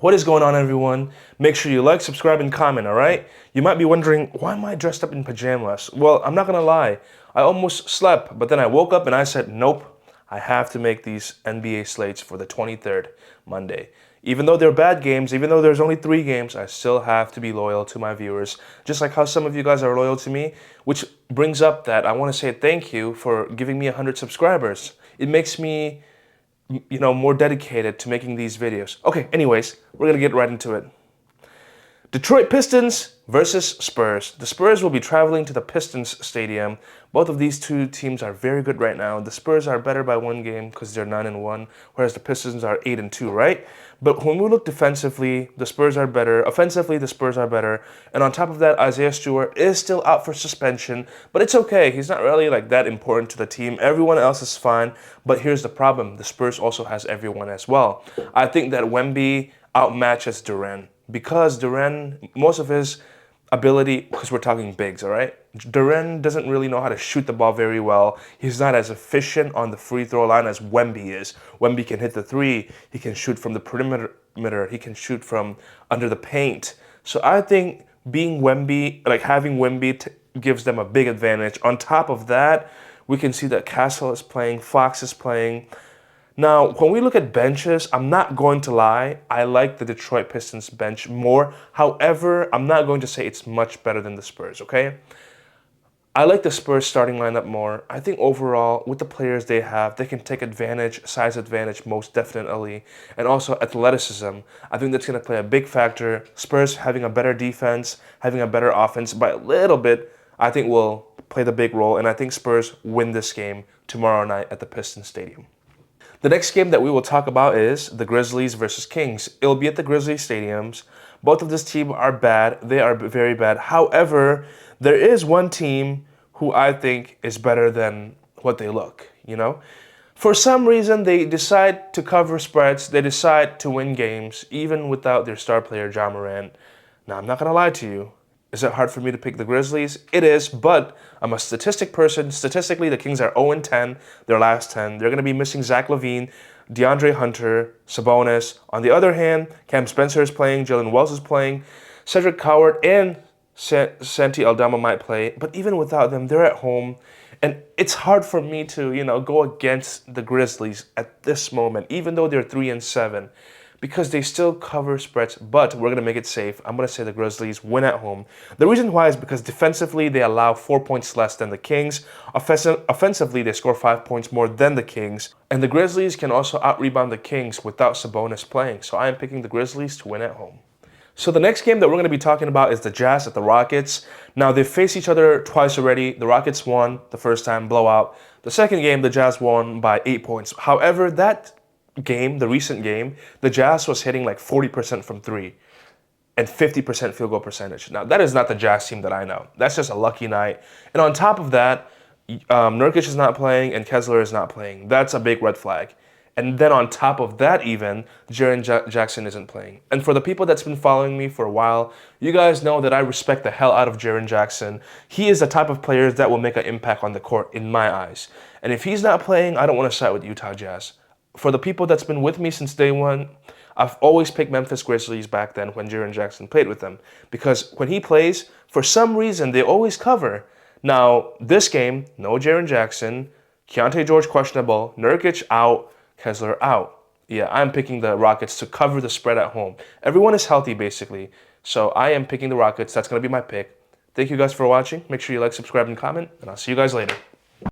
What is going on, everyone? Make sure you like, subscribe, and comment, alright? You might be wondering, why am I dressed up in pajamas? Well, I'm not gonna lie. I almost slept, but then I woke up and I said, nope, I have to make these NBA slates for the 23rd, Monday. Even though they're bad games, even though there's only 3 games, I still have to be loyal to my viewers, just like how some of you guys are loyal to me, which brings up that I want to say thank you for giving me 100 subscribers. It makes me more dedicated to making these videos. Okay, anyways, we're gonna get right into it. Detroit Pistons versus Spurs. The Spurs will be traveling to the Pistons Stadium. Both of these two teams are very good right now. The Spurs are better by 1 game because they're 9-1, whereas the Pistons are 8-2, right? But when we look defensively, the Spurs are better. Offensively, the Spurs are better. And on top of that, Isaiah Stewart is still out for suspension, but it's okay. He's not really like that important to the team. Everyone else is fine, but here's the problem. The Spurs also has everyone as well. I think that Wemby outmatches Durant. Because Durant, most of his ability, because we're talking bigs, all right? Durant doesn't really know how to shoot the ball very well. He's not as efficient on the free throw line as Wemby is. Wemby can hit the 3. He can shoot from the perimeter. He can shoot from under the paint. So I think being Wemby, like having Wemby gives them a big advantage. On top of that, we can see that Castle is playing, Fox is playing. Now, when we look at benches, I'm not going to lie, I like the Detroit Pistons bench more. However, I'm not going to say it's much better than the Spurs, okay? I like the Spurs starting lineup more. I think overall, with the players they have, they can take advantage, size advantage most definitely, and also athleticism. I think that's going to play a big factor. Spurs having a better defense, having a better offense by a little bit, I think will play the big role, and I think Spurs win this game tomorrow night at the Pistons Stadium. The next game that we will talk about is the Grizzlies versus Kings. It'll be at the Grizzlies stadiums. Both of this team are bad. They are very bad. However, there is one team who I think is better than what they look, For some reason, they decide to cover spreads. They decide to win games, even without their star player, Ja Morant. Now, I'm not going to lie to you. Is it hard for me to pick the Grizzlies? It is, but I'm a statistic person. Statistically, the Kings are 0-10, their last 10. They're going to be missing Zach LaVine, DeAndre Hunter, Sabonis. On the other hand, Cam Spencer is playing, Jalen Wells is playing, Cedric Coward and Santi Aldama might play. But even without them, they're at home. And it's hard for me to, go against the Grizzlies at this moment, even though they're 3-7. Because they still cover spreads, but we're going to make it safe. I'm going to say the Grizzlies win at home. The reason why is because defensively, they allow 4 points less than the Kings. Offensively, they score 5 points more than the Kings. And the Grizzlies can also out-rebound the Kings without Sabonis playing. So I am picking the Grizzlies to win at home. So the next game that we're going to be talking about is the Jazz at the Rockets. Now, they've faced each other twice already. The Rockets won the first time, blowout. The second game, the Jazz won by 8 points. However, that game, the recent game, the Jazz was hitting like 40% from 3 and 50% field goal percentage. Now, that is not the Jazz team that I know. That's just a lucky night. And on top of that, Nurkic is not playing and Kessler is not playing. That's a big red flag. And then on top of that even, Jaren Jackson isn't playing. And for the people that's been following me for a while, you guys know that I respect the hell out of Jaren Jackson. He is the type of player that will make an impact on the court in my eyes. And if he's not playing, I don't want to side with Utah Jazz. For the people that's been with me since day one, I've always picked Memphis Grizzlies back then when Jaren Jackson played with them. Because when he plays, for some reason, they always cover. Now, this game, no Jaren Jackson, Keontae George questionable, Nurkic out, Kessler out. Yeah, I'm picking the Rockets to cover the spread at home. Everyone is healthy, basically. So I am picking the Rockets. That's going to be my pick. Thank you guys for watching. Make sure you like, subscribe, and comment. And I'll see you guys later.